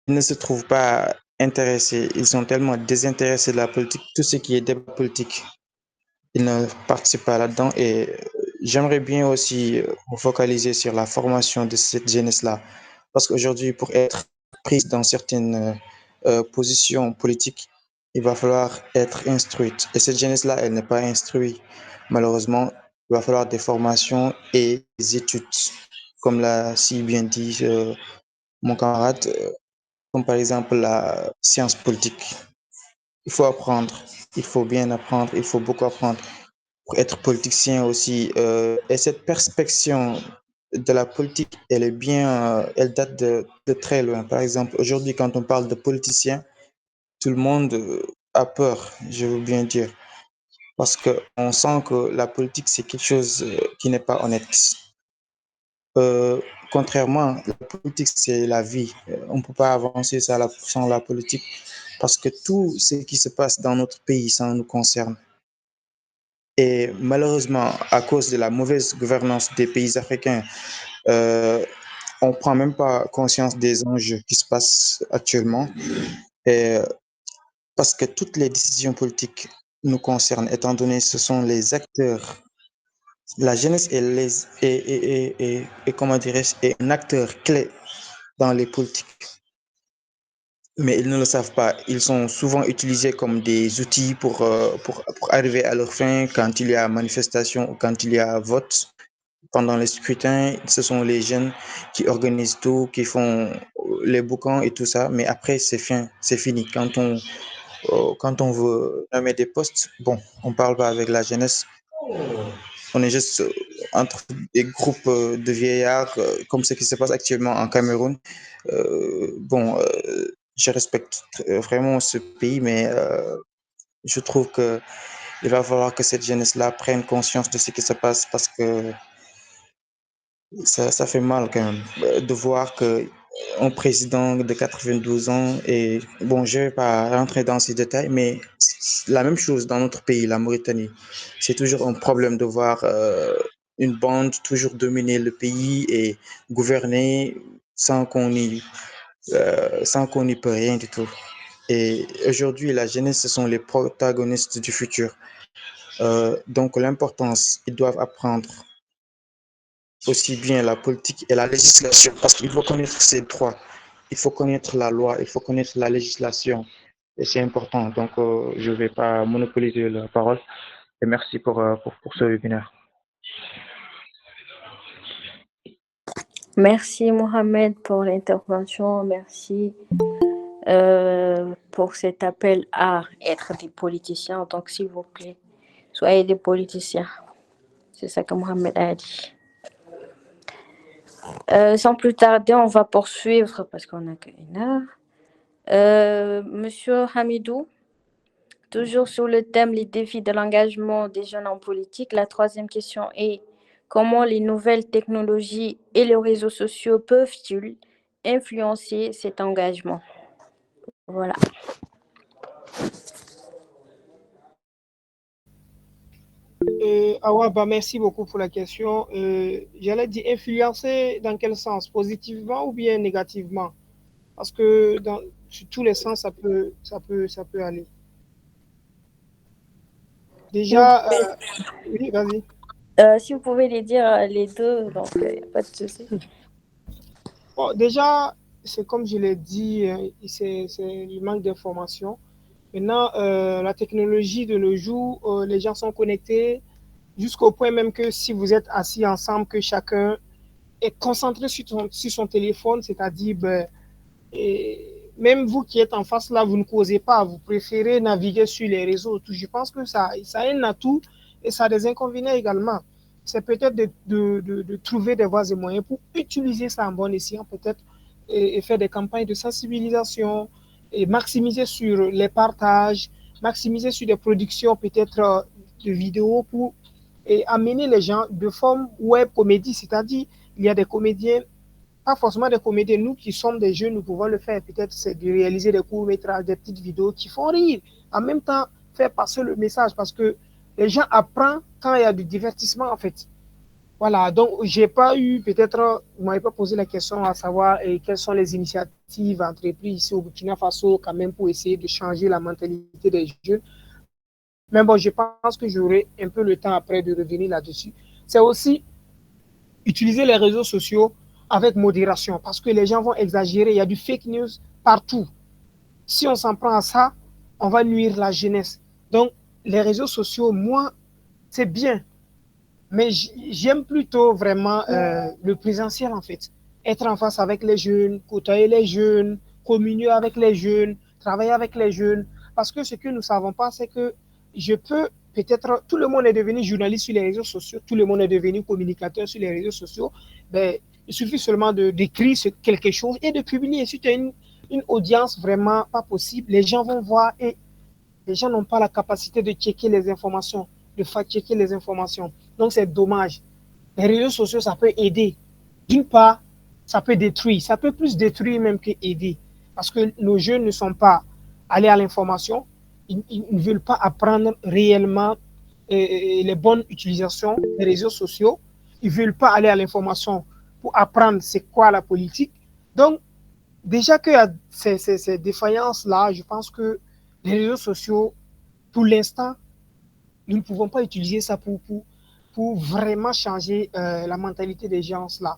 Speaker 6: ils ne se trouvent pas intéressés, ils sont tellement désintéressés de la politique, tout ce qui est débat politique, ils ne participent pas là-dedans. Et j'aimerais bien aussi me focaliser sur la formation de cette jeunesse-là, parce qu'aujourd'hui, pour être prise dans certaines positions politiques, il va falloir être instruite. Et cette jeunesse-là, elle n'est pas instruite. Malheureusement, il va falloir des formations et des études, comme l'a si bien dit mon camarade, comme par exemple la science politique. Il faut apprendre, il faut bien apprendre, il faut beaucoup apprendre. pour être politicien aussi. Et cette perspective de la politique, elle est bien, elle date de très loin. Par exemple, aujourd'hui, quand on parle de politicien, tout le monde a peur, je veux bien dire, parce qu'on sent que la politique, c'est quelque chose qui n'est pas honnête. Euh, Contrairement, la politique, c'est la vie. On ne peut pas avancer sans la politique parce que tout ce qui se passe dans notre pays, ça nous concerne. Et malheureusement, à cause de la mauvaise gouvernance des pays africains, euh, on ne prend même pas conscience des enjeux qui se passent actuellement. Et parce que toutes les décisions politiques nous concernent, étant donné que ce sont les acteurs. La jeunesse est, comment dirais-je, est un acteur clé dans les politiques, mais ils ne le savent pas. Ils sont souvent utilisés comme des outils pour arriver à leur fin quand il y a manifestation ou quand il y a vote. Pendant les scrutins, ce sont les jeunes qui organisent tout, qui font les boucans et tout ça, mais après, c'est fin, c'est fini. Quand on veut nommer des postes, bon, on ne parle pas avec la jeunesse. On est juste entre des groupes de vieillards, comme ce qui se passe actuellement en Cameroun. Bon, je respecte vraiment ce pays, mais je trouve que il va falloir que cette jeunesse-là prenne conscience de ce qui se passe parce que ça fait mal quand même de voir que un président de 92 ans et bon, je vais pas rentrer dans ces détails, mais c'est la même chose dans notre pays, la Mauritanie. C'est toujours un problème de voir une bande toujours dominer le pays et gouverner sans sans qu'on y peut rien du tout. Et aujourd'hui, la jeunesse, ce sont les protagonistes du futur. Donc l'importance, ils doivent apprendre aussi bien la politique et la législation, parce qu'il faut connaître ces droits, il faut connaître la loi, il faut connaître la législation, et c'est important. Donc, je ne vais pas monopoliser la parole, et merci pour ce webinaire.
Speaker 1: Merci Mohamed pour l'intervention, merci pour cet appel à être des politiciens. Donc s'il vous plaît, soyez des politiciens. C'est ça que Mohamed a dit. Sans plus tarder, on va poursuivre parce qu'on n'a qu'une heure. Monsieur Hamidou, toujours sur le thème les défis de l'engagement des jeunes en politique, la troisième question est: comment les nouvelles technologies et les réseaux sociaux peuvent-ils influencer cet engagement? Voilà.
Speaker 2: Awa, bah, merci beaucoup pour la question. J'allais dire influencer dans quel sens? Positivement ou bien négativement? Parce que sur tous les sens, ça peut aller. Déjà, oui, vas-y.
Speaker 1: Si vous pouvez les dire les deux, donc il n'y a pas de souci.
Speaker 2: Bon, déjà, c'est comme je l'ai dit, c'est le manque d'information. Maintenant, la technologie de nos jours, les gens sont connectés jusqu'au point même que si vous êtes assis ensemble, que chacun est concentré sur son téléphone, c'est-à-dire, ben, même vous qui êtes en face là, vous ne causez pas, vous préférez naviguer sur les réseaux. Je pense que ça a un atout et ça a des inconvénients également. C'est peut-être de trouver des voies et moyens pour utiliser ça en bon escient, peut-être, et faire des campagnes de sensibilisation et maximiser sur les partages, maximiser sur des productions peut-être de vidéos pour amener les gens de forme web comédie, c'est-à-dire il y a des comédiens, pas forcément des comédiens, nous qui sommes des jeunes, nous pouvons le faire, peut-être c'est de réaliser des courts-métrages, des petites vidéos qui font rire, en même temps faire passer le message parce que les gens apprennent quand il y a du divertissement en fait. Voilà, donc j'ai pas eu, peut-être, vous m'avez pas posé la question à savoir quelles sont les initiatives entreprises ici au Burkina Faso quand même pour essayer de changer la mentalité des jeunes. Mais bon, je pense que j'aurai un peu le temps après de revenir là-dessus. C'est aussi utiliser les réseaux sociaux avec modération parce que les gens vont exagérer. Il y a du fake news partout. Si on s'en prend à ça, on va nuire la jeunesse. Donc, les réseaux sociaux, moi, c'est bien. Mais j'aime plutôt vraiment le présentiel en fait. Être en face avec les jeunes, côtoyer les jeunes, communier avec les jeunes, travailler avec les jeunes. Parce que ce que nous ne savons pas, c'est que je peux peut-être tout le monde est devenu journaliste sur les réseaux sociaux, tout le monde est devenu communicateur sur les réseaux sociaux. Ben, il suffit seulement d'écrire quelque chose et de publier. Si tu as une audience vraiment pas possible, les gens vont voir et les gens n'ont pas la capacité de checker les informations, de fact-checker les informations. Donc, c'est dommage. Les réseaux sociaux, ça peut aider. D'une part, ça peut détruire. Ça peut plus détruire même que aider. Parce que nos jeunes ne sont pas allés à l'information. Ils ne veulent pas apprendre réellement les bonnes utilisations des réseaux sociaux. Ils ne veulent pas aller à l'information pour apprendre c'est quoi la politique. Donc, déjà qu'il y a ces défaillances-là, je pense que les réseaux sociaux, pour l'instant, nous ne pouvons pas utiliser ça pour vraiment changer la mentalité des gens là.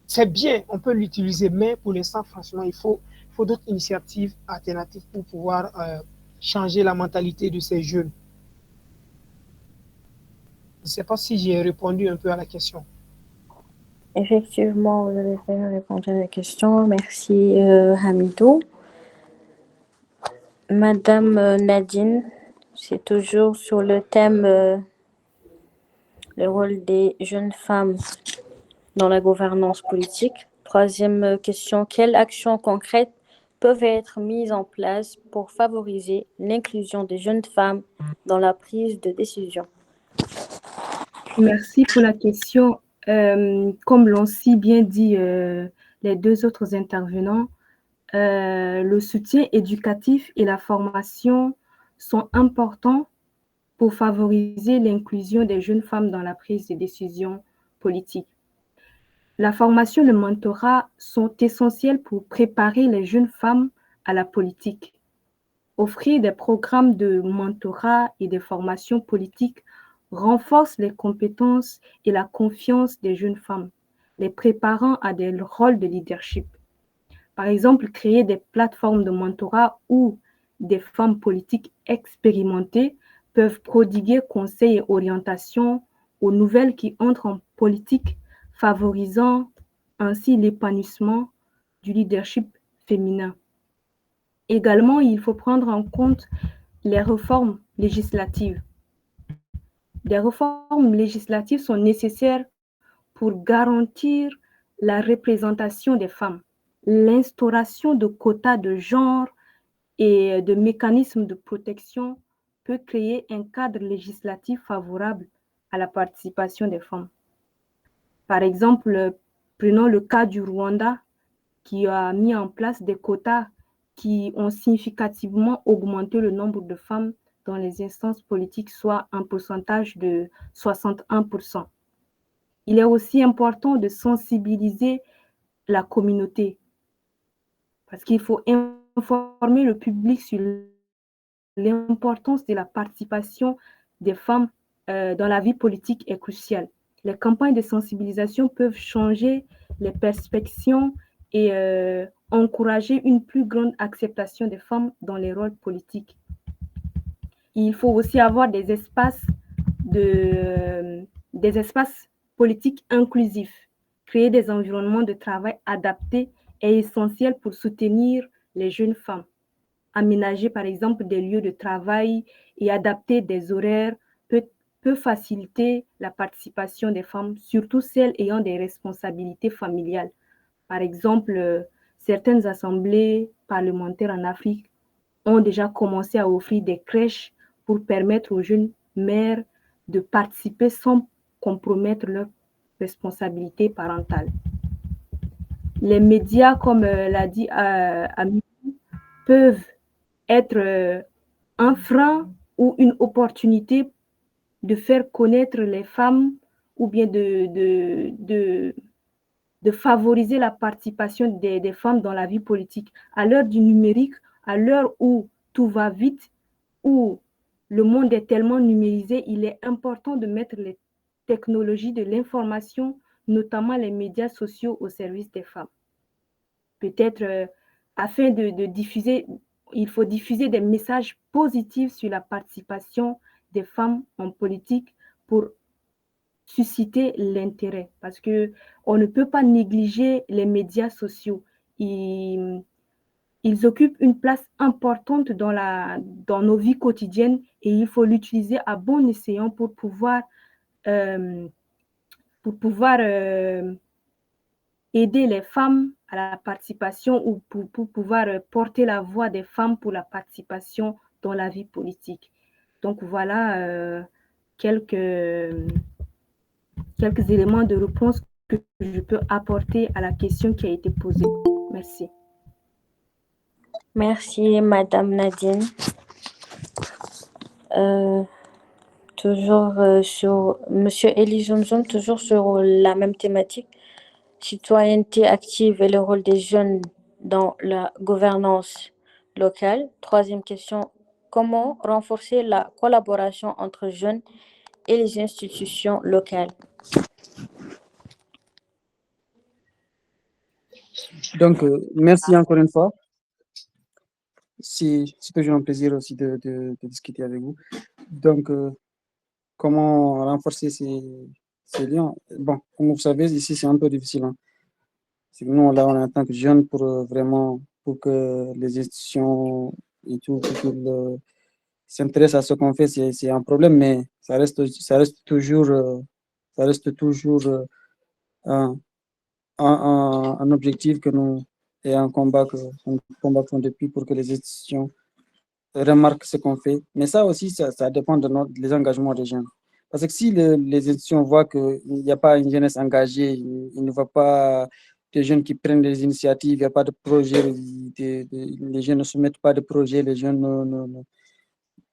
Speaker 2: C'est bien, on peut l'utiliser, mais pour l'instant, franchement, il faut d'autres initiatives alternatives pour pouvoir changer la mentalité de ces jeunes. Je ne sais pas si j'ai répondu un peu à la question.
Speaker 1: Effectivement, vous avez bien répondu à la question. Merci, Hamidou. Madame Nadine, c'est toujours sur le thème le rôle des jeunes femmes dans la gouvernance politique. Troisième question, quelles actions concrètes peuvent être mises en place pour favoriser l'inclusion des jeunes femmes dans la prise de décision?
Speaker 3: Merci pour la question. Comme l'ont si bien dit les deux autres intervenants, le soutien éducatif et la formation sont importants pour favoriser l'inclusion des jeunes femmes dans la prise de décision politique. La formation et le mentorat sont essentiels pour préparer les jeunes femmes à la politique. Offrir des programmes de mentorat et des formations politiques renforce les compétences et la confiance des jeunes femmes, les préparant à des rôles de leadership. Par exemple, créer des plateformes de mentorat où des femmes politiques expérimentées peuvent prodiguer conseils et orientations aux nouvelles qui entrent en politique, favorisant ainsi l'épanouissement du leadership féminin. Également, il faut prendre en compte les réformes législatives. Des réformes législatives sont nécessaires pour garantir la représentation des femmes. L'instauration de quotas de genre et de mécanismes de protection peut créer un cadre législatif favorable à la participation des femmes. Par exemple, prenons le cas du Rwanda qui a mis en place des quotas qui ont significativement augmenté le nombre de femmes dans les instances politiques, soit un pourcentage de 61%. Il est aussi important de sensibiliser la communauté parce qu'il faut informer le public sur l'importance de la participation des femmes dans la vie politique est cruciale. Les campagnes de sensibilisation peuvent changer les perceptions et encourager une plus grande acceptation des femmes dans les rôles politiques. Il faut aussi avoir des espaces politiques inclusifs. Créer des environnements de travail adaptés est essentiel pour soutenir les jeunes femmes. Aménager, par exemple, des lieux de travail et adapter des horaires peut faciliter la participation des femmes, surtout celles ayant des responsabilités familiales. Par exemple, certaines assemblées parlementaires en Afrique ont déjà commencé à offrir des crèches pour permettre aux jeunes mères de participer sans compromettre leurs responsabilités parentales. Les médias, comme l'a dit Ami, peuvent être un frein ou une opportunité de faire connaître les femmes ou bien de favoriser la participation des femmes dans la vie politique. À l'heure du numérique, à l'heure où tout va vite, où le monde est tellement numérisé, il est important de mettre les technologies de l'information, notamment les médias sociaux, au service des femmes. Peut-être afin de diffuser, il faut diffuser des messages positifs sur la participation des femmes en politique pour susciter l'intérêt, parce que on ne peut pas négliger les médias sociaux. Ils occupent une place importante dans nos vies quotidiennes et il faut l'utiliser à bon escient pour pouvoir aider les femmes à la participation ou pour pouvoir porter la voix des femmes pour la participation dans la vie politique. Donc voilà quelques éléments de réponse que je peux apporter à la question qui a été posée. Merci.
Speaker 1: Merci, Madame Nadine. Toujours sur Monsieur Elie Zomzom, toujours sur la même thématique, citoyenneté active et le rôle des jeunes dans la gouvernance locale. Troisième question, comment renforcer la collaboration entre jeunes et les institutions locales?
Speaker 4: Donc, merci encore une fois. C'est toujours un plaisir aussi de discuter avec vous. Donc, comment renforcer ces liens? Bon, comme vous savez, ici, c'est un peu difficile. Hein. C'est que nous, là, on est en tant que jeunes pour vraiment, pour que les institutions et tout, pour qu'ils s'intéressent à ce qu'on fait, c'est un problème, mais ça reste toujours un, un objectif que nous, et un combat que nous combattons depuis pour que les institutions remarquent ce qu'on fait. Mais ça aussi, ça dépend des engagements des jeunes. Parce que si les institutions voient qu'il n'y a pas une jeunesse engagée, il ne voient pas des jeunes qui prennent des initiatives, il n'y a pas de projet, les jeunes ne soumettent pas de projet, les jeunes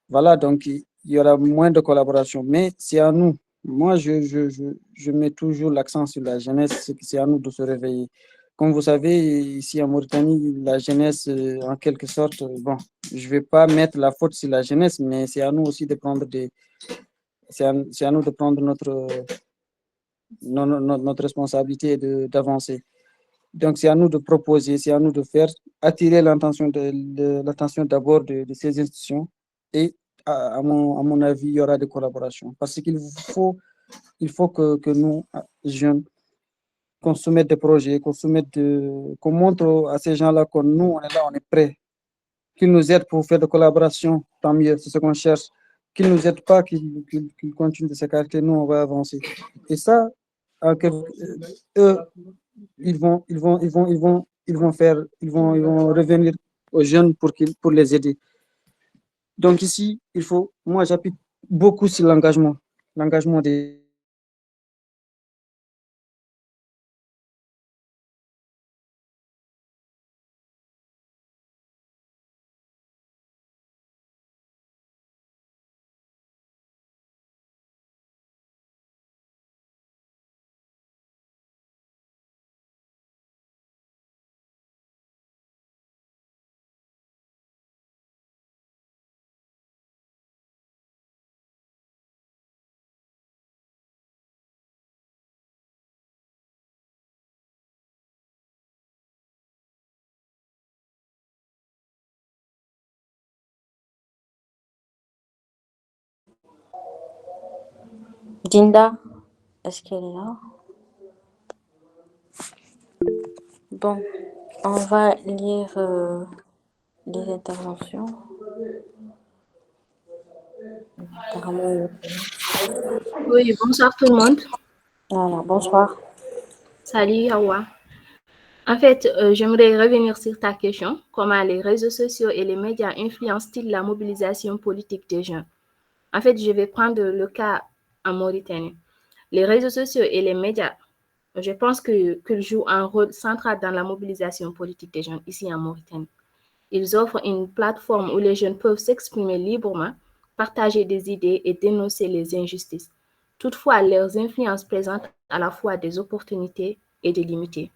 Speaker 4: voilà, donc il y aura moins de collaboration. Mais c'est à nous. Moi, je mets toujours l'accent sur la jeunesse, c'est à nous de se réveiller. Comme vous savez, ici en Mauritanie, la jeunesse, en quelque sorte, bon, je ne vais pas mettre la faute sur la jeunesse, mais c'est à nous aussi de prendre c'est à nous de prendre notre responsabilité d'avancer. Donc, c'est à nous de proposer, c'est à nous de faire attirer l'attention d'abord de ces institutions et à mon avis, il y aura des collaborations. Parce qu'il faut que nous, jeunes, qu'on soumette des projets, qu'on montre à ces gens-là que nous, on est là, on est prêts, qu'ils nous aident pour faire des collaborations, tant mieux, c'est ce qu'on cherche. Qu'ils ne nous aident pas, qu'ils continuent de s'écarter, nous, on va avancer. Et ça, eux, ils vont revenir aux jeunes pour les aider. Donc ici, moi j'appuie beaucoup sur l'engagement des
Speaker 1: Dinda, est-ce qu'elle est là? Bon, on va lire les interventions.
Speaker 7: Oui, bonsoir tout le monde.
Speaker 1: Voilà, bonsoir.
Speaker 7: Salut Hawa. En fait, j'aimerais revenir sur ta question. Comment les réseaux sociaux et les médias influencent-ils la mobilisation politique des jeunes? En fait, je vais prendre le cas en Mauritanie. Les réseaux sociaux et les médias, je pense qu'ils jouent un rôle central dans la mobilisation politique des jeunes ici en Mauritanie. Ils offrent une plateforme où les jeunes peuvent s'exprimer librement, partager des idées et dénoncer les injustices. Toutefois, leurs influences présentent à la fois des opportunités et des limites.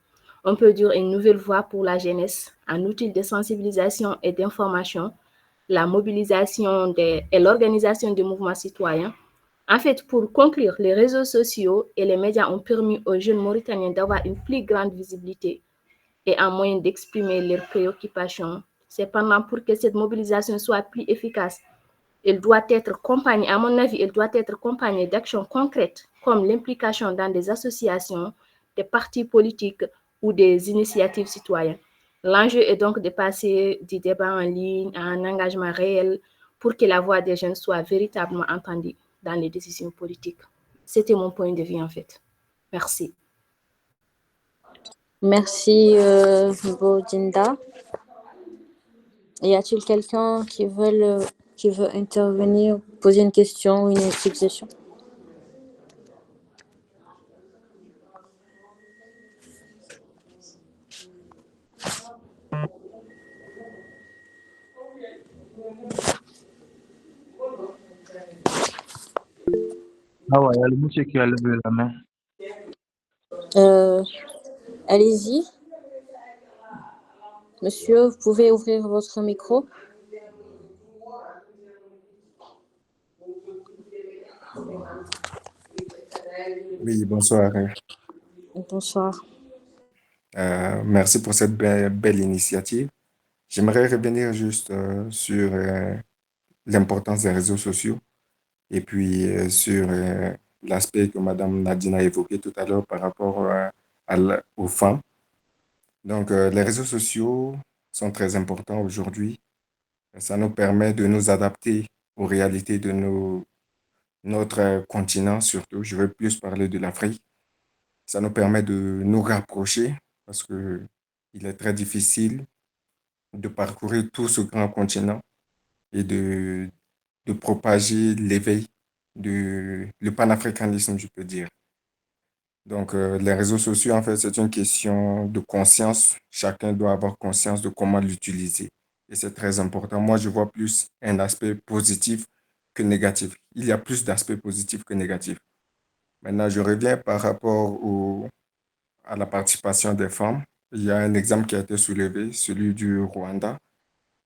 Speaker 7: On peut dire une nouvelle voie pour la jeunesse, un outil de sensibilisation et d'information, la mobilisation et l'organisation des mouvements citoyens. En fait, pour conclure, les réseaux sociaux et les médias ont permis aux jeunes Mauritaniens d'avoir une plus grande visibilité et un moyen d'exprimer leurs préoccupations. Cependant, pour que cette mobilisation soit plus efficace, elle doit être accompagnée, à mon avis, elle doit être accompagnée d'actions concrètes comme l'implication dans des associations, des partis politiques ou des initiatives citoyennes. L'enjeu est donc de passer du débat en ligne à un engagement réel pour que la voix des jeunes soit véritablement entendue dans les décisions politiques. C'était mon point de vue en fait. Merci.
Speaker 1: Merci, Bodinda. Y a-t-il quelqu'un qui veut intervenir, poser une question ou une suggestion?
Speaker 6: Ah ouais, il y a le monsieur qui a levé la main.
Speaker 1: Allez-y. Monsieur, vous pouvez ouvrir votre micro.
Speaker 8: Oui, bonsoir.
Speaker 1: Bonsoir.
Speaker 8: Merci pour cette belle initiative. J'aimerais revenir juste sur l'importance des réseaux sociaux et puis sur l'aspect que Madame Nadine a évoqué tout à l'heure par rapport aux femmes. Donc, les réseaux sociaux sont très importants aujourd'hui. Ça nous permet de nous adapter aux réalités de notre continent, surtout. Je veux plus parler de l'Afrique. Ça nous permet de nous rapprocher parce que il est très difficile de parcourir tout ce grand continent et de propager l'éveil, le panafricanisme, je peux dire. Donc, les réseaux sociaux, en fait, c'est une question de conscience. Chacun doit avoir conscience de comment l'utiliser. Et c'est très important. Moi, je vois plus un aspect positif que négatif. Il y a plus d'aspects positifs que négatifs. Maintenant, je reviens par rapport à la participation des femmes. Il y a un exemple qui a été soulevé, celui du Rwanda.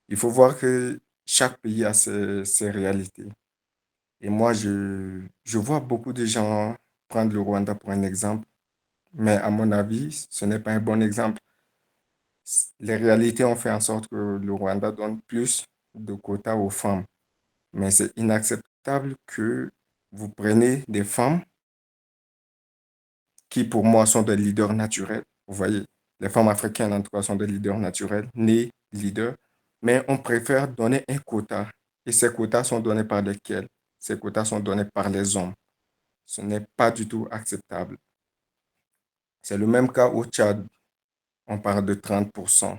Speaker 8: Il faut voir que chaque pays a ses réalités. Et moi, je vois beaucoup de gens prendre le Rwanda pour un exemple, mais à mon avis, ce n'est pas un bon exemple. Les réalités ont fait en sorte que le Rwanda donne plus de quotas aux femmes. Mais c'est inacceptable que vous preniez des femmes qui, pour moi, sont des leaders naturels. Vous voyez, les femmes africaines, en tout cas, sont des leaders naturels, nés leaders, mais on préfère donner un quota. Et ces quotas sont donnés par lesquels? Ces quotas sont donnés par les hommes. Ce n'est pas du tout acceptable. C'est le même cas au Tchad. On parle de 30%,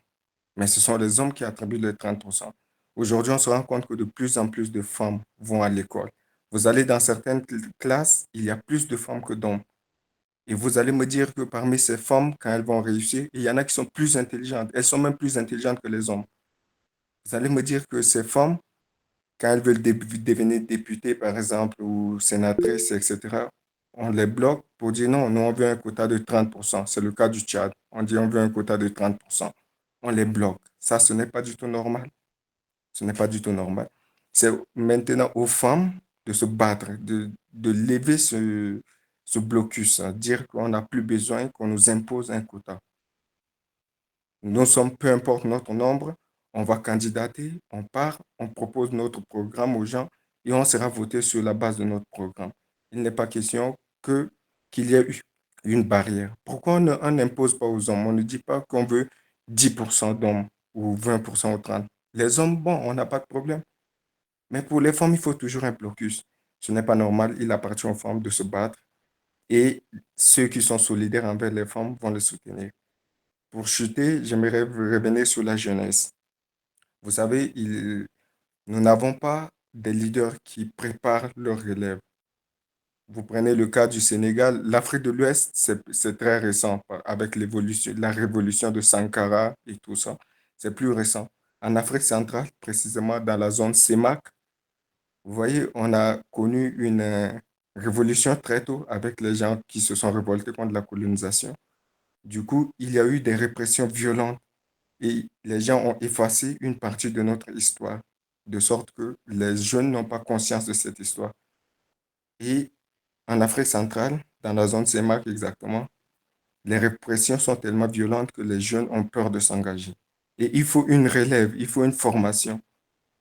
Speaker 8: mais ce sont les hommes qui attribuent les 30%. Aujourd'hui, on se rend compte que de plus en plus de femmes vont à l'école. Vous allez dans certaines classes, il y a plus de femmes que d'hommes. Et vous allez me dire que parmi ces femmes, quand elles vont réussir, il y en a qui sont plus intelligentes. Elles sont même plus intelligentes que les hommes. Vous allez me dire que ces femmes, quand elles veulent devenir députées, par exemple, ou sénatrices, etc., on les bloque pour dire non, nous on veut un quota de 30%. C'est le cas du Tchad. On dit on veut un quota de 30%. On les bloque. Ça, ce n'est pas du tout normal. Ce n'est pas du tout normal. C'est maintenant aux femmes de se battre, de lever ce blocus, hein, dire qu'on n'a plus besoin qu'on nous impose un quota. Nous sommes, peu importe notre nombre, on va candidater, on part, on propose notre programme aux gens et on sera voté sur la base de notre programme. Il n'est pas question qu'il y ait une barrière. Pourquoi on n'impose pas aux hommes? On ne dit pas qu'on veut 10% d'hommes ou 20% ou 30%. Les hommes, bon, on n'a pas de problème. Mais pour les femmes, il faut toujours un blocus. Ce n'est pas normal. Il appartient aux femmes de se battre et ceux qui sont solidaires envers les femmes vont les soutenir. Pour chuter, j'aimerais revenir sur la jeunesse. Vous savez, nous n'avons pas des leaders qui préparent leur relève. Vous prenez le cas du Sénégal, l'Afrique de l'Ouest, c'est très récent avec la révolution de Sankara et tout ça. C'est plus récent. En Afrique centrale, précisément dans la zone CEMAC, vous voyez, on a connu une révolution très tôt avec les gens qui se sont révoltés contre la colonisation. Du coup, il y a eu des répressions violentes et les gens ont effacé une partie de notre histoire, de sorte que les jeunes n'ont pas conscience de cette histoire. Et en Afrique centrale, dans la zone CEMAC exactement, les répressions sont tellement violentes que les jeunes ont peur de s'engager. Et il faut une relève, il faut une formation.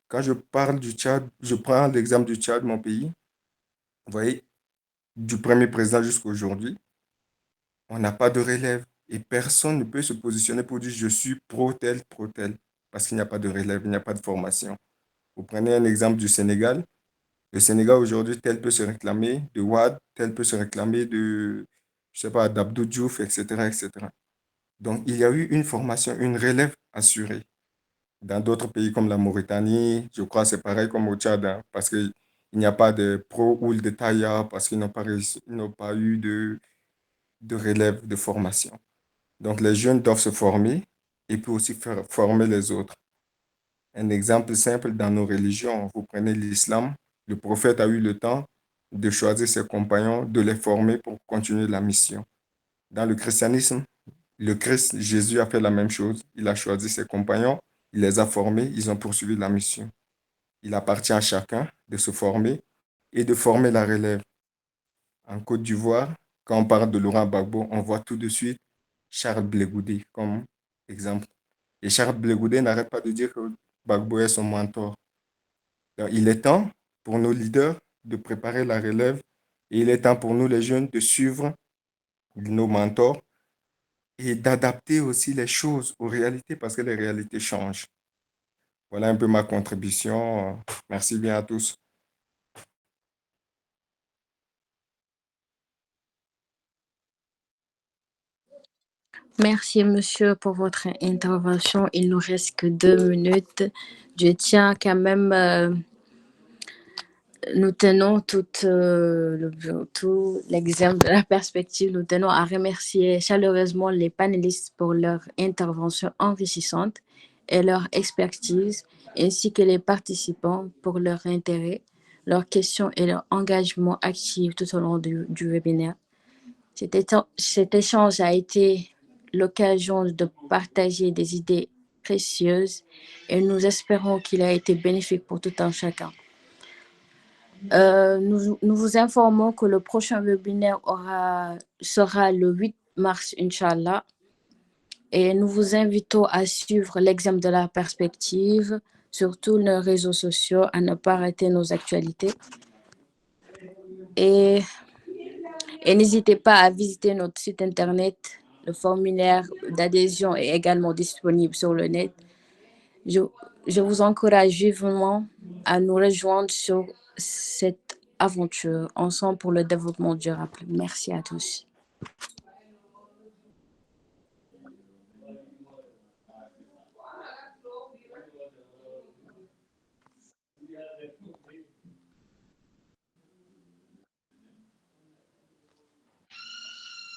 Speaker 8: Quand je parle du Tchad, je prends l'exemple du Tchad, mon pays. Vous voyez, du premier président jusqu'à aujourd'hui, on n'a pas de relève. Et personne ne peut se positionner pour dire je suis pro-tel, parce qu'il n'y a pas de relève, il n'y a pas de formation. Vous prenez un exemple du Sénégal. Le Sénégal aujourd'hui, tel peut se réclamer de Wade, tel peut se réclamer de, je sais pas, d'Abdou Diouf, etc., etc. Donc, il y a eu une formation, une relève assurée. Dans d'autres pays comme la Mauritanie, je crois que c'est pareil comme au Tchad, hein, parce qu'il n'y a pas de pro ou de taïa, parce qu'ils n'ont pas ils n'ont pas eu de relève de formation. Donc, les jeunes doivent se former et puis aussi faire former les autres. Un exemple simple dans nos religions, vous prenez l'islam, le prophète a eu le temps de choisir ses compagnons, de les former pour continuer la mission. Dans le christianisme, le Christ, Jésus a fait la même chose. Il a choisi ses compagnons, il les a formés, ils ont poursuivi la mission. Il appartient à chacun de se former et de former la relève. En Côte d'Ivoire, quand on parle de Laurent Gbagbo, on voit tout de suite Charles Blé Goudé comme exemple. Et Charles Blé Goudé n'arrête pas de dire que Gbagbo est son mentor. Donc, il est temps pour nos leaders de préparer la relève et il est temps pour nous, les jeunes, de suivre nos mentors et d'adapter aussi les choses aux réalités parce que les réalités changent. Voilà un peu ma contribution. Merci bien à tous.
Speaker 1: Merci, monsieur, pour votre intervention. Il nous reste que 2 minutes. Je tiens quand même, nous tenons tout l'exemple de la perspective, nous tenons à remercier chaleureusement les panélistes pour leur intervention enrichissante et leur expertise, ainsi que les participants pour leur intérêt, leurs questions et leur engagement actif tout au long du webinaire. Cet échange a été l'occasion de partager des idées précieuses et nous espérons qu'il a été bénéfique pour tout un chacun. Nous vous informons que le prochain webinaire sera le 8 mars, Inch'Allah. Et nous vous invitons à suivre l'examen de la perspective sur tous nos réseaux sociaux, à ne pas rater nos actualités. Et n'hésitez pas à visiter notre site internet. Le formulaire d'adhésion est également disponible sur le net. Je vous encourage vivement à nous rejoindre sur cette aventure ensemble pour le développement durable. Merci à tous.